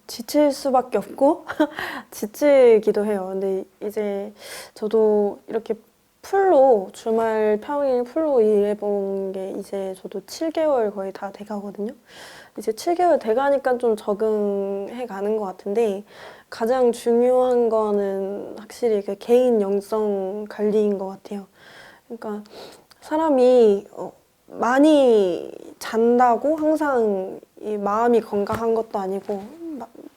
지칠 수밖에 없고 지치기도 해요. 근데 이제 저도 이렇게 풀로 주말 평일 풀로 일해본 게 이제 저도 7개월 거의 다 돼가거든요. 이제 7개월 돼가니까 좀 적응해 가는 것 같은데 가장 중요한 거는 확실히 그 개인 영성 관리인 것 같아요. 그러니까 사람이 많이 잔다고 항상 이 마음이 건강한 것도 아니고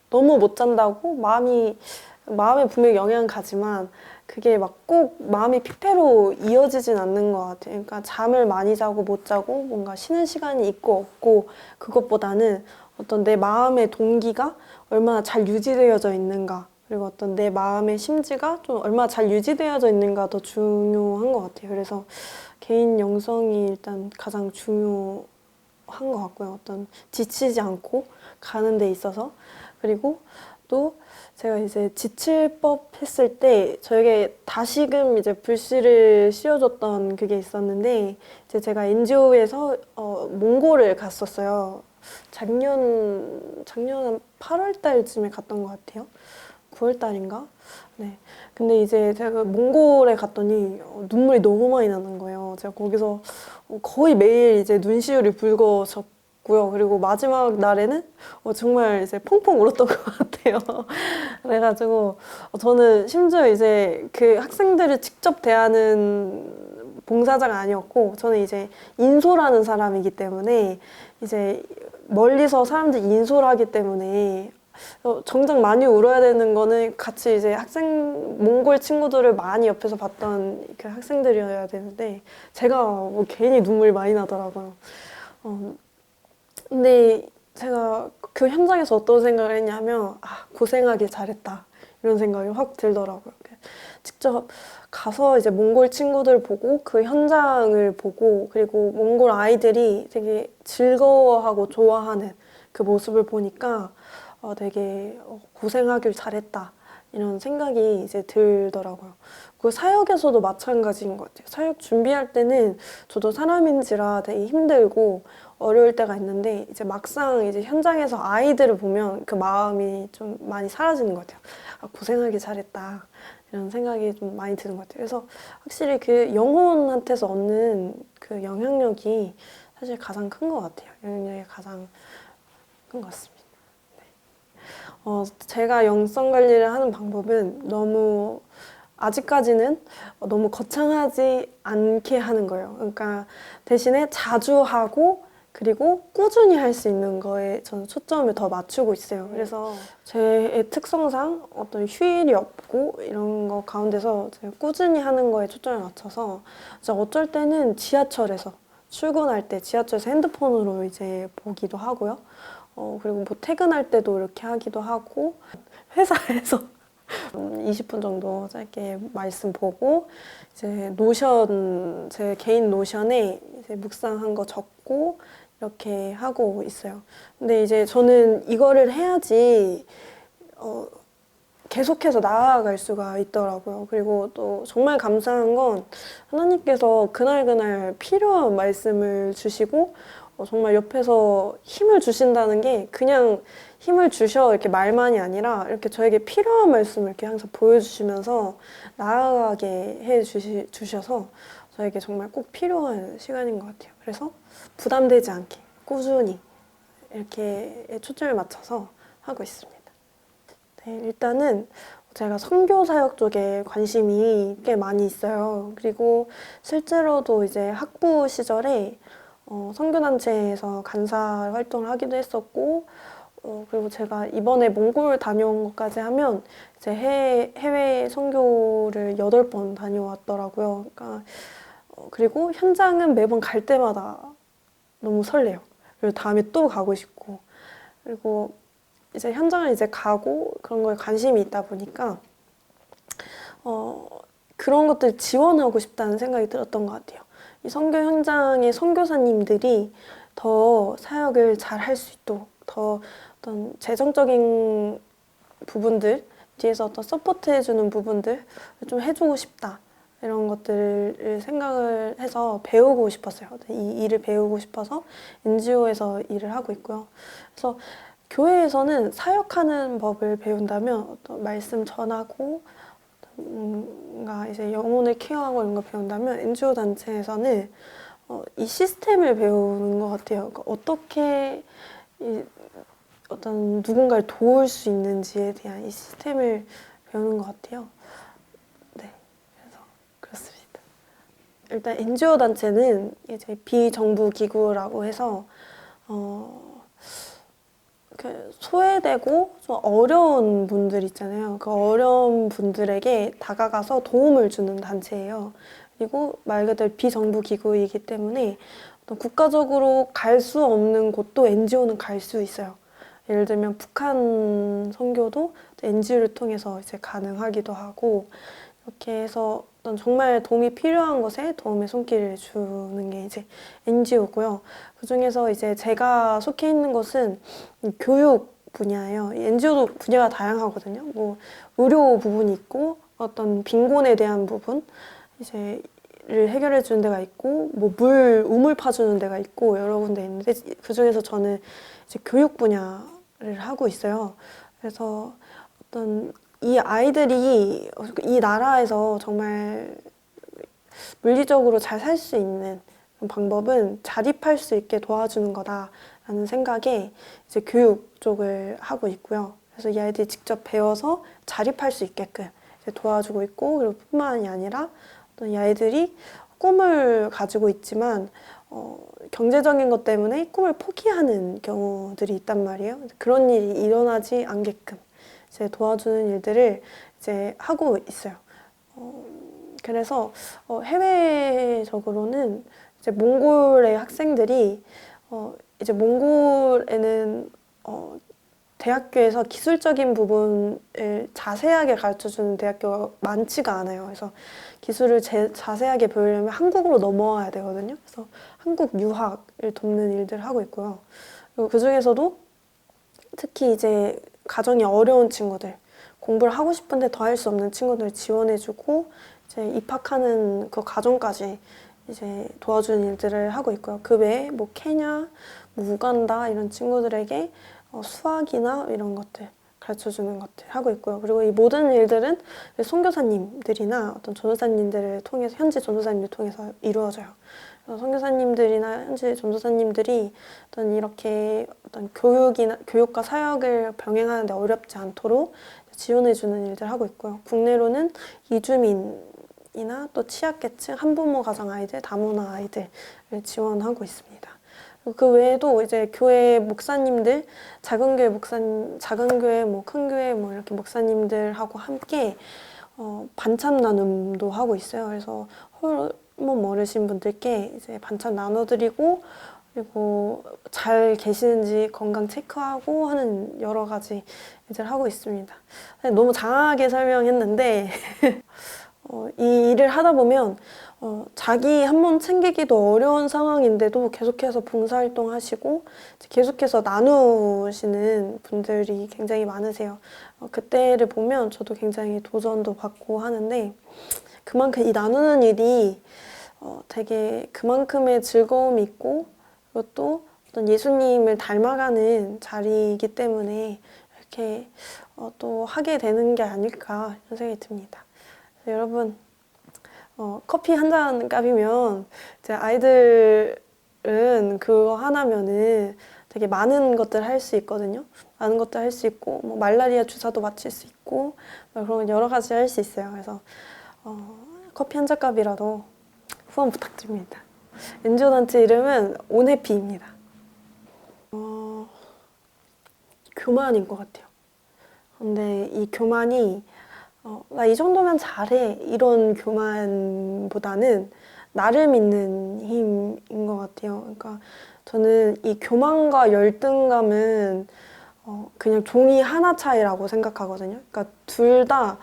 너무 못 잔다고 마음에 분명히 영향 가지만 그게 막 꼭 마음이 피폐로 이어지진 않는 것 같아요. 그러니까 잠을 많이 자고 못 자고 뭔가 쉬는 시간이 있고 없고 그것보다는 어떤 내 마음의 동기가 얼마나 잘 유지되어져 있는가 그리고 어떤 내 마음의 심지가 좀 얼마나 잘 유지되어져 있는가 더 중요한 것 같아요. 그래서 개인 영성이 일단 가장 중요한 것 같고요. 어떤 지치지 않고 가는 데 있어서 그리고 또 제가 이제 지칠 법 했을 때 저에게 다시금 이제 불씨를 씌워줬던 그게 있었는데 이제 제가 NGO에서 몽골을 갔었어요. 작년 8월 달쯤에 갔던 것 같아요. 9월 달인가? 네. 근데 이제 제가 몽골에 갔더니 눈물이 너무 많이 나는 거예요. 제가 거기서 거의 매일 이제 눈시울이 붉어졌고요. 그리고 마지막 날에는 정말 이제 펑펑 울었던 것 같아요. 그래가지고 저는 심지어 이제 그 학생들을 직접 대하는 봉사자가 아니었고 저는 이제 인솔하는 사람이기 때문에 이제 멀리서 사람들 인솔 하기 때문에 정작 많이 울어야 되는 거는 같이 이제 몽골 친구들을 많이 옆에서 봤던 그 학생들이어야 되는데 제가 뭐 괜히 눈물이 많이 나더라고요. 근데 제가 그 현장에서 어떤 생각을 했냐면 고생하길 잘했다 이런 생각이 확 들더라고요. 직접 가서 이제 몽골 친구들 보고 그 현장을 보고 그리고 몽골 아이들이 되게 즐거워하고 좋아하는 그 모습을 보니까 되게 고생하길 잘했다 이런 생각이 이제 들더라고요. 그 사역에서도 마찬가지인 것 같아요. 사역 준비할 때는 저도 사람인지라 되게 힘들고 어려울 때가 있는데 이제 막상 이제 현장에서 아이들을 보면 그 마음이 좀 많이 사라지는 것 같아요. 고생하길 잘했다 이런 생각이 좀 많이 드는 것 같아요. 그래서 확실히 그 영혼한테서 얻는 그 영향력이 사실 가장 큰 것 같아요. 영향력이 가장 큰 것 같습니다. 제가 영성 관리를 하는 방법은 아직까지는 너무 거창하지 않게 하는 거예요. 그러니까 대신에 자주 하고 그리고 꾸준히 할 수 있는 거에 저는 초점을 더 맞추고 있어요. 그래서 제 특성상 어떤 휴일이 없고 이런 거 가운데서 제가 꾸준히 하는 거에 초점을 맞춰서 어쩔 때는 지하철에서 출근할 때 지하철에서 핸드폰으로 이제 보기도 하고요. 그리고 뭐 퇴근할 때도 이렇게 하기도 하고 회사에서 20분 정도 짧게 말씀 보고 이제 제 개인 노션에 이제 묵상한 거 적고 이렇게 하고 있어요. 근데 이제 저는 이거를 해야지 계속해서 나아갈 수가 있더라고요. 그리고 또 정말 감사한 건 하나님께서 그날그날 필요한 말씀을 주시고 정말 옆에서 힘을 주신다는 게 그냥 힘을 주셔 이렇게 말만이 아니라 이렇게 저에게 필요한 말씀을 이렇게 항상 보여주시면서 나아가게 주셔서 저에게 정말 꼭 필요한 시간인 것 같아요. 그래서 부담되지 않게 꾸준히 이렇게 초점을 맞춰서 하고 있습니다. 네, 일단은 제가 선교 사역 쪽에 관심이 꽤 많이 있어요. 그리고 실제로도 이제 학부 시절에 선교단체에서 간사 활동을 하기도 했었고 그리고 제가 이번에 몽골 다녀온 것까지 하면 이제 해외 선교를 8번 다녀왔더라고요. 그러니까 그리고 현장은 매번 갈 때마다 너무 설레요. 그리고 다음에 또 가고 싶고 그리고 이제 현장을 이제 가고 그런 거에 관심이 있다 보니까 그런 것들 지원하고 싶다는 생각이 들었던 것 같아요. 이 선교 현장의 선교사님들이 더 사역을 잘 할 수 있도록 더 어떤 재정적인 부분들 뒤에서 어떤 서포트 해주는 부분들 좀 해주고 싶다. 이런 것들을 생각을 해서 배우고 싶었어요. 이 일을 배우고 싶어서 NGO에서 일을 하고 있고요. 그래서 교회에서는 사역하는 법을 배운다면 어떤 말씀 전하고 뭔가 이제 영혼을 케어하고 이런 거 배운다면 NGO 단체에서는 이 시스템을 배우는 것 같아요. 그러니까 어떻게 이 어떤 누군가를 도울 수 있는지에 대한 이 시스템을 배우는 것 같아요. 네, 그래서 그렇습니다. 일단 NGO 단체는 이제 비정부 기구라고 해서 그 소외되고 좀 어려운 분들 있잖아요. 그 어려운 분들에게 다가가서 도움을 주는 단체예요. 그리고 말 그대로 비정부 기구이기 때문에 어떤 국가적으로 갈 수 없는 곳도 NGO는 갈 수 있어요. 예를 들면 북한 선교도 NGO를 통해서 이제 가능하기도 하고 이렇게 해서 어떤 정말 도움이 필요한 것에 도움의 손길을 주는 게 이제 NGO고요. 그중에서 이제 제가 속해 있는 것은 교육 분야예요. NGO도 분야가 다양하거든요. 뭐 의료 부분이 있고 어떤 빈곤에 대한 부분 이제 를 해결해 주는 데가 있고 뭐 우물 파주는 데가 있고 여러 군데 있는데 그중에서 저는 이제 교육 분야를 하고 있어요. 그래서 어떤 이 아이들이 이 나라에서 정말 물리적으로 잘 살 수 있는 방법은 자립할 수 있게 도와주는 거다라는 생각에 이제 교육 쪽을 하고 있고요. 그래서 이 아이들이 직접 배워서 자립할 수 있게끔 이제 도와주고 있고 그리고 뿐만이 아니라 이 아이들이 꿈을 가지고 있지만 경제적인 것 때문에 꿈을 포기하는 경우들이 있단 말이에요. 그런 일이 일어나지 않게끔 이제 도와주는 일들을 이제 하고 있어요. 그래서 해외적으로는 이제 몽골의 학생들이 이제 몽골에는 대학교에서 기술적인 부분을 자세하게 가르쳐주는 대학교가 많지가 않아요. 그래서 기술을 자세하게 배우려면 한국으로 넘어와야 되거든요. 그래서 한국 유학을 돕는 일들을 하고 있고요. 그리고 그 중에서도 특히 이제 가정이 어려운 친구들, 공부를 하고 싶은데 더 할 수 없는 친구들 지원해주고 이제 입학하는 그 과정까지 이제 도와주는 일들을 하고 있고요. 그 외에 뭐 케냐, 뭐 우간다 이런 친구들에게 수학이나 이런 것들 가르쳐주는 것들 하고 있고요. 그리고 이 모든 일들은 선교사님들이나 어떤 전도사님들을 통해서 현지 전도사님들 통해서 이루어져요. 선교사님들이나 현지 전도사님들이 어떤 이렇게 어떤 교육과 사역을 병행하는데 어렵지 않도록 지원해주는 일들 하고 있고요. 국내로는 이주민이나 또 취약계층, 한부모 가정 아이들, 다문화 아이들을 지원하고 있습니다. 그 외에도 이제 교회 목사님들, 작은 교회, 뭐 큰 교회, 뭐 이렇게 목사님들하고 함께 반찬 나눔도 하고 있어요. 그래서 홀몸 어르신 분들께 이제 반찬 나눠드리고 그리고 잘 계시는지 건강 체크하고 하는 여러 가지 일을 하고 있습니다. 너무 장하게 설명했는데 이 일을 하다 보면 자기 한 몸 챙기기도 어려운 상황인데도 계속해서 봉사활동 하시고 계속해서 나누시는 분들이 굉장히 많으세요. 그때를 보면 저도 굉장히 도전도 받고 하는데 그만큼 이 나누는 일이 되게 그만큼의 즐거움이 있고 그것도 어떤 예수님을 닮아가는 자리이기 때문에 이렇게 또 하게 되는 게 아닐까 이런 생각이 듭니다. 여러분 커피 한 잔 값이면 이제 아이들은 그거 하나면은 되게 많은 것들 할 수 있거든요. 많은 것들 할 수 있고 뭐 말라리아 주사도 맞힐 수 있고 그런 여러 가지 할 수 있어요. 그래서 커피 한 잔 값이라도 후원 부탁드립니다. NGO 단체 이름은 온해피입니다. 교만인 것 같아요. 근데 이 교만이 나 이 정도면 잘해 이런 교만보다는 나를 믿는 힘인 것 같아요. 그러니까 저는 이 교만과 열등감은 그냥 종이 하나 차이라고 생각하거든요. 그러니까 둘 다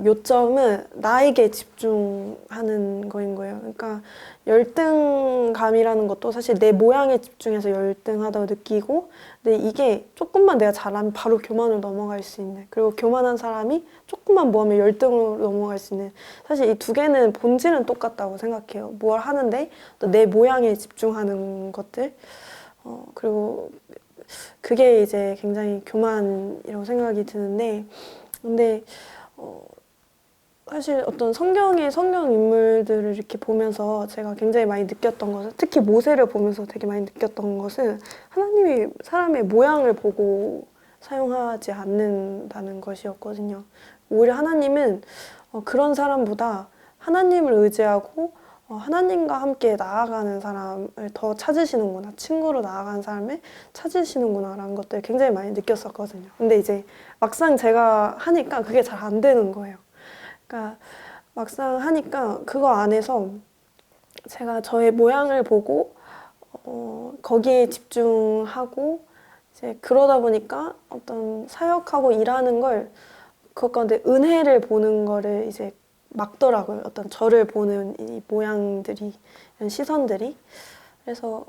요점은 나에게 집중하는 거인 거예요. 그러니까 열등감이라는 것도 사실 내 모양에 집중해서 열등하다고 느끼고, 근데 이게 조금만 내가 잘하면 바로 교만으로 넘어갈 수 있는, 그리고 교만한 사람이 조금만 뭐 하면 열등으로 넘어갈 수 있는, 사실 이 두 개는 본질은 똑같다고 생각해요. 뭘 하는데 또 내 모양에 집중하는 것들. 그리고 그게 이제 굉장히 교만이라고 생각이 드는데, 근데 사실 어떤 성경의 성경 인물들을 이렇게 보면서 제가 굉장히 많이 느꼈던 것은, 특히 모세를 보면서 되게 많이 느꼈던 것은, 하나님이 사람의 모양을 보고 사용하지 않는다는 것이었거든요. 오히려 하나님은 그런 사람보다 하나님을 의지하고 하나님과 함께 나아가는 사람을 더 찾으시는구나, 친구로 나아가는 사람을 찾으시는구나라는 것들 굉장히 많이 느꼈었거든요. 근데 이제 막상 제가 하니까 그게 잘 안 되는 거예요. 그러니까 막상 하니까 그거 안에서 제가 저의 모양을 보고 거기에 집중하고, 이제 그러다 보니까 어떤 사역하고 일하는 걸, 그것 가운데 은혜를 보는 거를 이제 막더라고요. 어떤 저를 보는 이 모양들이, 이런 시선들이. 그래서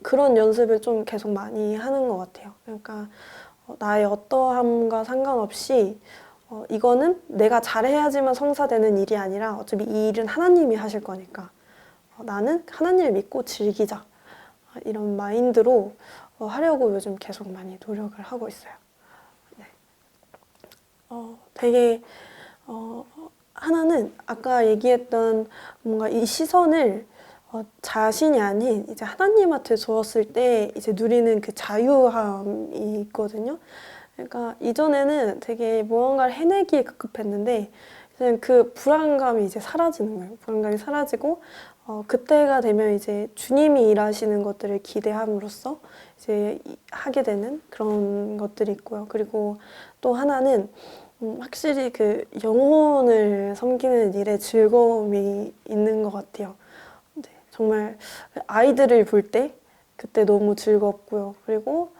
그런 연습을 좀 계속 많이 하는 것 같아요. 그러니까 나의 어떠함과 상관없이 이거는 내가 잘해야지만 성사되는 일이 아니라 어차피 이 일은 하나님이 하실 거니까 나는 하나님을 믿고 즐기자, 이런 마인드로 하려고 요즘 계속 많이 노력을 하고 있어요. 네. 되게 하나는 아까 얘기했던 뭔가 이 시선을 자신이 아닌 이제 하나님한테 주었을 때 이제 누리는 그 자유함이 있거든요. 그러니까 이전에는 되게 무언가를 해내기에 급급했는데, 그냥 그 불안감이 이제 사라지는 거예요. 불안감이 사라지고, 그때가 되면 이제 주님이 일하시는 것들을 기대함으로써 이제 하게 되는 그런 것들이 있고요. 그리고 또 하나는 확실히 그 영혼을 섬기는 일에 즐거움이 있는 것 같아요. 네, 정말 아이들을 볼 때 그때 너무 즐겁고요. 그리고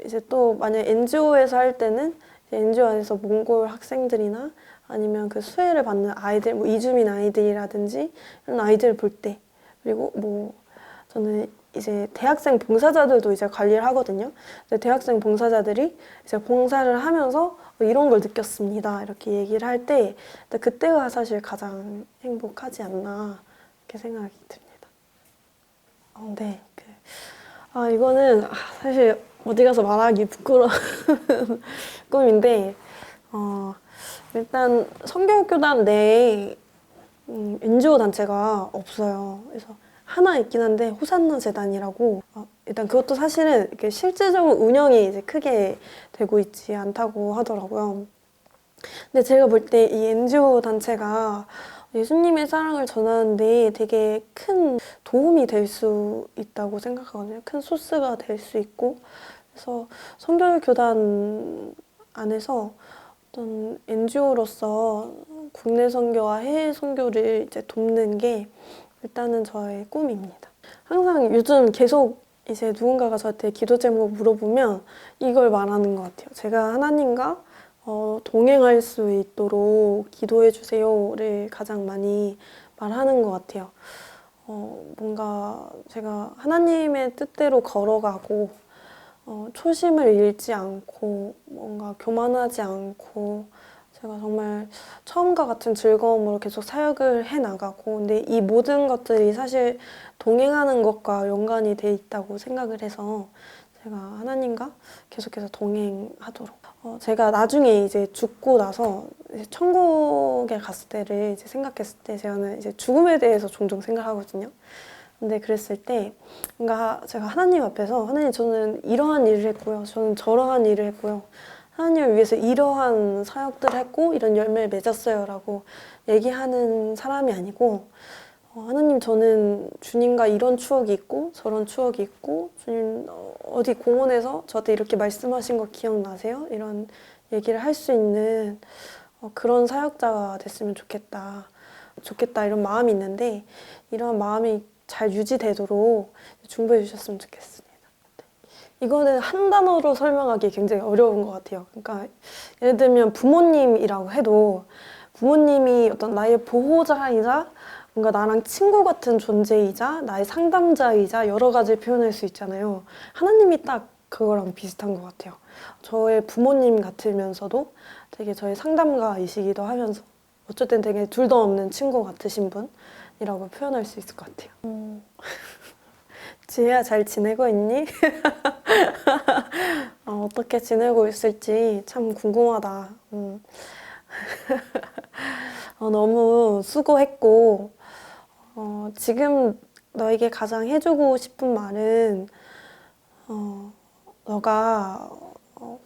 이제 또 만약 NGO에서 할 때는 NGO 안에서 몽골 학생들이나 아니면 그 수혜를 받는 아이들, 뭐 이주민 아이들이라든지 이런 아이들을 볼 때, 그리고 뭐 저는 이제 대학생 봉사자들도 이제 관리를 하거든요. 근데 대학생 봉사자들이 이제 봉사를 하면서 이런 걸 느꼈습니다, 이렇게 얘기를 할 때, 그때가 사실 가장 행복하지 않나, 이렇게 생각이 듭니다. 네. 이거는 사실 어디 가서 말하기 부끄러운 꿈인데, 일단 성결교단 내에 NGO 단체가 없어요. 그래서 하나 있긴 한데 호산나 재단이라고, 일단 그것도 사실은 이렇게 실질적으로 운영이 이제 크게 되고 있지 않다고 하더라고요. 근데 제가 볼 때 이 NGO 단체가 예수님의 사랑을 전하는데 되게 큰 도움이 될 수 있다고 생각하거든요. 큰 소스가 될 수 있고. 그래서 성결교단 안에서 어떤 NGO로서 국내 선교와 해외 선교를 이제 돕는 게 일단은 저의 꿈입니다. 항상 요즘 계속 이제 누군가가 저한테 기도 제목 물어보면 이걸 말하는 것 같아요. 제가 하나님과 동행할 수 있도록 기도해 주세요를 가장 많이 말하는 것 같아요. 뭔가 제가 하나님의 뜻대로 걸어가고, 초심을 잃지 않고, 뭔가 교만하지 않고, 제가 정말 처음과 같은 즐거움으로 계속 사역을 해 나가고, 근데 이 모든 것들이 사실 동행하는 것과 연관이 돼 있다고 생각을 해서 제가 하나님과 계속해서 동행하도록. 제가 나중에 이제 죽고 나서 이제 천국에 갔을 때를 이제 생각했을 때, 저는 이제 죽음에 대해서 종종 생각하거든요. 근데 그랬을 때 뭔가 제가 하나님 앞에서, 하나님 저는 이러한 일을 했고요, 저는 저러한 일을 했고요, 하나님을 위해서 이러한 사역들을 했고 이런 열매를 맺었어요 라고 얘기하는 사람이 아니고, 하나님 저는 주님과 이런 추억이 있고 저런 추억이 있고, 주님 어디 공원에서 저한테 이렇게 말씀하신 거 기억나세요? 이런 얘기를 할 수 있는 그런 사역자가 됐으면 좋겠다 이런 마음이 있는데, 이런 마음이 잘 유지되도록 중보해 주셨으면 좋겠습니다. 이거는 한 단어로 설명하기 굉장히 어려운 것 같아요. 그러니까 예를 들면 부모님이라고 해도 부모님이 어떤 나의 보호자이자 뭔가 나랑 친구 같은 존재이자 나의 상담자이자 여러 가지 표현할 수 있잖아요. 하나님이 딱 그거랑 비슷한 것 같아요. 저의 부모님 같으면서도 되게 저의 상담가이시기도 하면서 어쨌든 되게 둘도 없는 친구 같으신 분이라고 표현할 수 있을 것 같아요. 지혜야 잘 지내고 있니? 어떻게 지내고 있을지 참 궁금하다. 너무 수고했고 지금 너에게 가장 해주고 싶은 말은 너가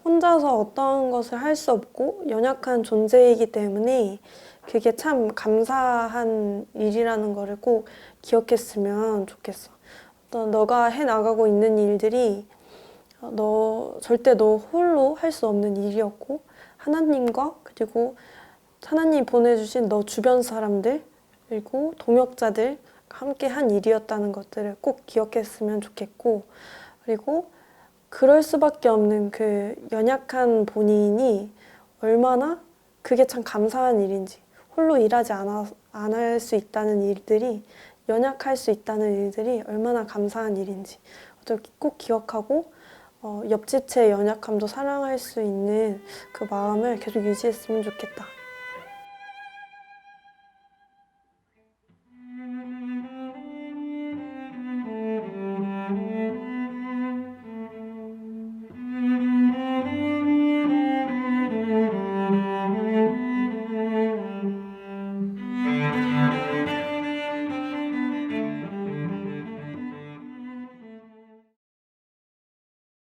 혼자서 어떤 것을 할 수 없고 연약한 존재이기 때문에 그게 참 감사한 일이라는 거를 꼭 기억했으면 좋겠어. 너가 해나가고 있는 일들이 절대 너 홀로 할 수 없는 일이었고 하나님과 그리고 하나님 보내주신 너 주변 사람들 그리고 동역자들 함께 한 일이었다는 것들을 꼭 기억했으면 좋겠고 그리고 그럴 수밖에 없는 그 연약한 본인이 얼마나 그게 참 감사한 일인지 홀로 일하지 않을 수 있다는 일들이 연약할 수 있다는 일들이 얼마나 감사한 일인지 꼭 기억하고 옆집체의 연약함도 사랑할 수 있는 그 마음을 계속 유지했으면 좋겠다.